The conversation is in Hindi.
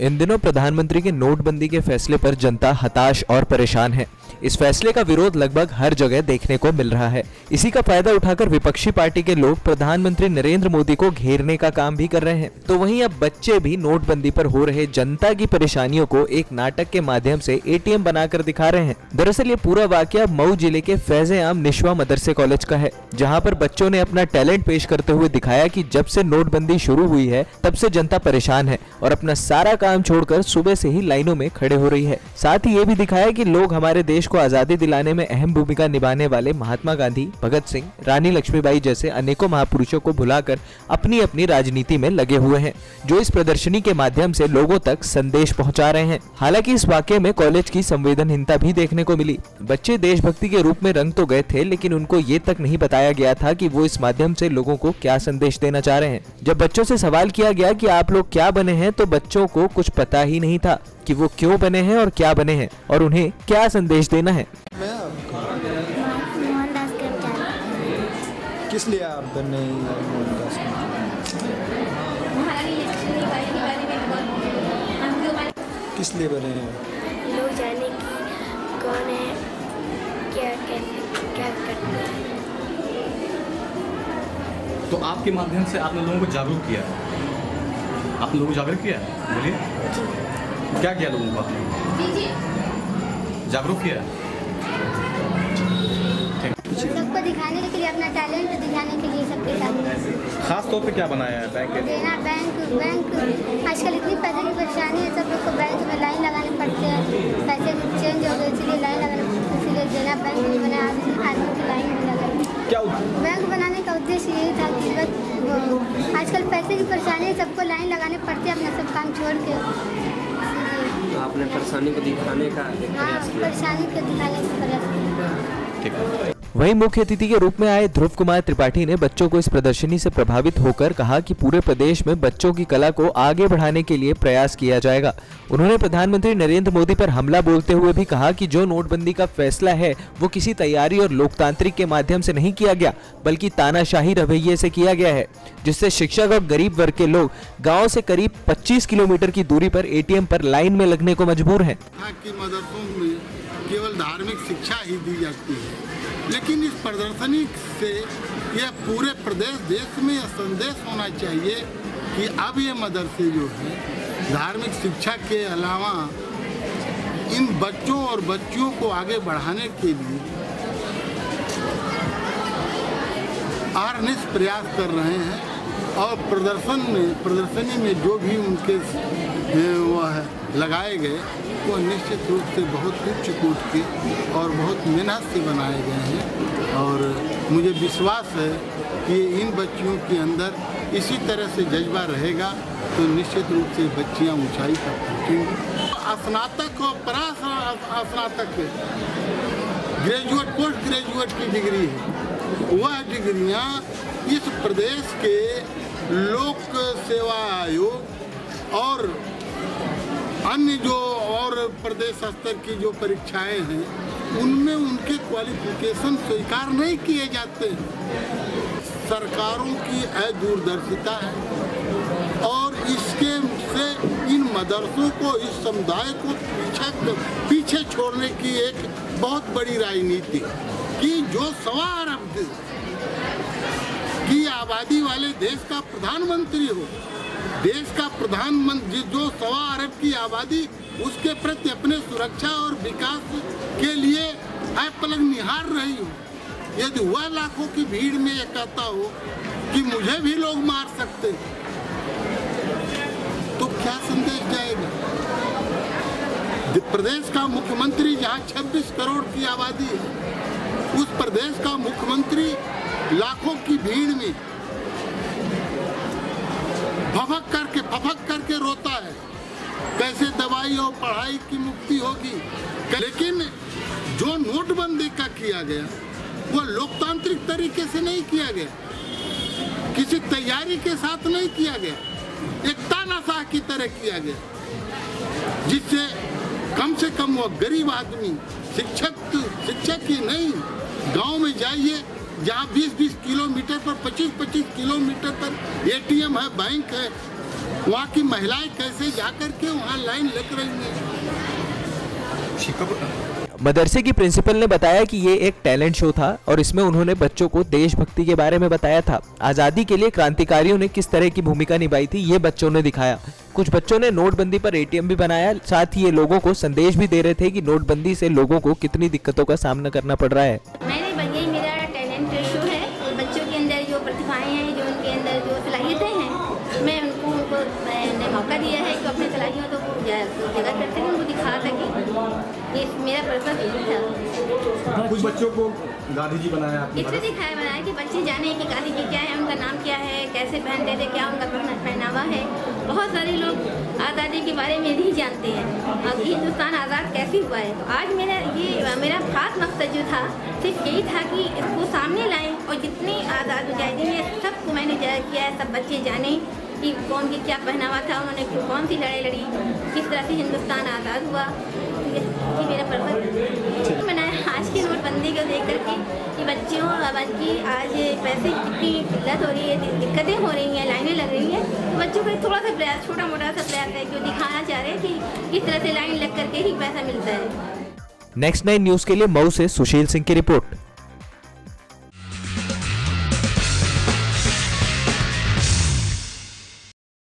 इन दिनों प्रधानमंत्री के नोटबंदी के फैसले पर जनता हताश और परेशान है। इस फैसले का विरोध लगभग हर जगह देखने को मिल रहा है। इसी का फायदा उठाकर विपक्षी पार्टी के लोग प्रधानमंत्री नरेंद्र मोदी को घेरने का काम भी कर रहे हैं। तो वहीं अब बच्चे भी नोटबंदी पर हो रहे जनता की परेशानियों को एक नाटक के माध्यम से एटीएम बनाकर दिखा रहे हैं। दरअसल ये पूरा वाकया मऊ जिले के फैज़-ए-आम निशवा मदरसे कॉलेज का है, जहाँ पर बच्चों ने अपना टैलेंट पेश करते हुए दिखाया कि जब से नोटबंदी शुरू हुई है तब से जनता परेशान है और अपना सारा काम छोड़कर सुबह से ही लाइनों में खड़े हो रही है। साथ ही ये भी दिखाया कि लोग हमारे देश को आजादी दिलाने में अहम भूमिका निभाने वाले महात्मा गांधी, भगत सिंह, रानी लक्ष्मीबाई जैसे अनेकों महापुरुषों को भुलाकर अपनी अपनी राजनीति में लगे हुए हैं, जो इस प्रदर्शनी के माध्यम से लोगों तक संदेश पहुंचा रहे हैं। हालांकि इस वाकये में कॉलेज की संवेदनहीनता भी देखने को मिली। बच्चे देशभक्ति के रूप में रंग तो गए थे, लेकिन उनको ये तक नहीं बताया गया था कि वो इस माध्यम से लोगों को क्या संदेश देना चाह रहे हैं। जब बच्चों से सवाल किया गया कि आप लोग क्या बने हैं, तो बच्चों को कुछ पता ही नहीं था कि वो क्यों बने हैं और क्या बने हैं और उन्हें क्या संदेश देना है। किस लिए आप बने मोहनदास? किस लिए बने हैं? लोग जाने की कौन है, क्या करते हैं। तो आपके माध्यम से आपने लोगों को जागरूक किया, आपने लोगों को जागरूक किया, बोलिए क्या किया लोगों को आपने? जागरूक किया सबको दिखाने के लिए, अपना टैलेंट दिखाने के लिए सबके साथ। खास तौर पे क्या बनाया है? बैंक आजकल इतनी पैसे की परेशानी है, सब लोग को बैंक में लाइन लगाने पड़ते हैं। पैसे चेंज हो गए इसलिए लाइन लगाने पड़ते, इसलिए देना बैंक भी बना, आदमी की लाइन भी लगाई। क्या बैंक बनाने का उद्देश्य यही था कि बस आजकल पैसे की परेशानी है, सबको लाइन लगाने पड़ते हैं अपना सब काम छोड़ के। आपने परेशानी को दिखाने का परेशानी को दिखाने का प्रयास किया। वहीं मुख्य अतिथि के रूप में आए ध्रुव कुमार त्रिपाठी ने बच्चों को इस प्रदर्शनी से प्रभावित होकर कहा कि पूरे प्रदेश में बच्चों की कला को आगे बढ़ाने के लिए प्रयास किया जाएगा। उन्होंने प्रधानमंत्री नरेंद्र मोदी पर हमला बोलते हुए भी कहा कि जो नोटबंदी का फैसला है वो किसी तैयारी और लोकतांत्रिक के माध्यम से नहीं किया गया, बल्कि तानाशाही रवैये से किया गया है, जिससे शिक्षक और गरीब वर्ग के लोग गाँव से करीब 25 किलोमीटर की दूरी पर एटीएम पर लाइन में लगने को मजबूर है। केवल धार्मिक शिक्षा ही दी जाती है, लेकिन इस प्रदर्शनी से यह पूरे प्रदेश देश में यह संदेश होना चाहिए कि अब ये मदरसे जो है धार्मिक शिक्षा के अलावा इन बच्चों और बच्चियों को आगे बढ़ाने के लिए अहरनिश प्रयास कर रहे हैं। और प्रदर्शनी में जो भी उनके वह लगाए गए वो निश्चित रूप से बहुत उच्च कोटि के और बहुत मेहनत से बनाए गए हैं। और मुझे विश्वास है कि इन बच्चियों के अंदर इसी तरह से जज्बा रहेगा तो निश्चित रूप से बच्चियां ऊंचाई तक पहुँचेंगी। स्नातक और परास्नातक ग्रेजुएट, पोस्ट ग्रेजुएट की डिग्री है, वह डिग्रियां इस प्रदेश के लोक सेवा आयोग और अन्य जो और प्रदेश स्तर की जो परीक्षाएं हैं उनमें उनके क्वालिफिकेशन स्वीकार नहीं किए जाते हैं। सरकारों की अदूरदर्शिता है और इसके से इन मदरसों को, इस समुदाय को पीछे छोड़ने की एक बहुत बड़ी राजनीति कि जो 1.25 अरब की आबादी वाले देश का प्रधानमंत्री हो, देश का प्रधानमंत्री जो 1.25 अरब की आबादी उसके प्रति अपने सुरक्षा और विकास के लिए अपलक निहार रही हो, यदि वह लाखों की भीड़ में ये कहता हो कि मुझे भी लोग मार सकते, तो क्या संदेश जाएगा? प्रदेश का मुख्यमंत्री जहाँ 26 करोड़ की आबादी है, उस प्रदेश का मुख्यमंत्री लाखों की भीड़ में फफक करके रोता है कैसे दवाई और पढ़ाई की मुक्ति होगी। लेकिन जो नोटबंदी का किया गया वो लोकतांत्रिक तरीके से नहीं किया गया, किसी तैयारी के साथ नहीं किया गया, एक तानाशाह की तरह किया गया, जिससे कम से कम वो गरीब आदमी, शिक्षक ही नहीं, गांव में जाइए जहाँ 20-20 किलोमीटर पर, 25-25 किलोमीटर पर एटीएम है, बैंक है, वहाँ की महिलाएं कैसे जा करके वहाँ लाइन लग रही हैं। मदरसे की प्रिंसिपल ने बताया कि ये एक टैलेंट शो था और इसमें उन्होंने बच्चों को देशभक्ति के बारे में बताया था। आज़ादी के लिए क्रांतिकारियों ने किस तरह की भूमिका निभाई थी ये बच्चों ने दिखाया। कुछ बच्चों ने नोटबंदी पर एटीएम भी बनाया। साथ ही ये लोगों को संदेश भी दे रहे थे कि नोटबंदी से लोगों को कितनी दिक्कतों का सामना करना पड़ रहा है। यही मेरा टैलेंट शो है और बच्चों के अंदर जो प्रतिभाएं हैं, जो उनके अंदर जो सलाहियतें हैं, मैं उनको मैंने मौका दिया है कि अपने सलाहियतों को जगह कर सकें, उनको दिखा सकें। ये मेरा पर्पस यही था। कुछ बच्चों को गांधी जी बनाया, इसलिए दिखाया बनाया कि बच्चे जाने कि गांधी जी क्या है, उनका नाम क्या है, कैसे पहनते थे, क्या उनका पहनावा है। बहुत सारे लोग आज़ादी के बारे में नहीं जानते हैं और हिंदुस्तान आज़ाद कैसे हुआ है। तो आज मेरा खास मकसद जो था सिर्फ यही था कि इसको सामने लाएं और जितनी आज़ाद मुजाहिदीन है सबको मैंने किया है, सब बच्चे जाने कि कौन की क्या पहनावा था, उन्होंने कौन सी लड़ाई लड़ी, किस तरह से हिंदुस्तान आज़ाद हुआ। ये मेरा पर्पस बनाया आज की नोटबंदी को देख करके कि बच्चों की आज पैसे की कितनी किल्लत हो रही है, दिक्कतें हो रही हैं, लाइनें लग रही हैं। तो बच्चों का थोड़ा सा प्रयास, छोटा मोटा सा प्रयास है कि दिखाना चाह रहे हैं कि किस तरह से लाइन लग करके ही पैसा मिलता है। नेक्स्ट 9 न्यूज़ के लिए मऊ से सुशील सिंह की रिपोर्ट।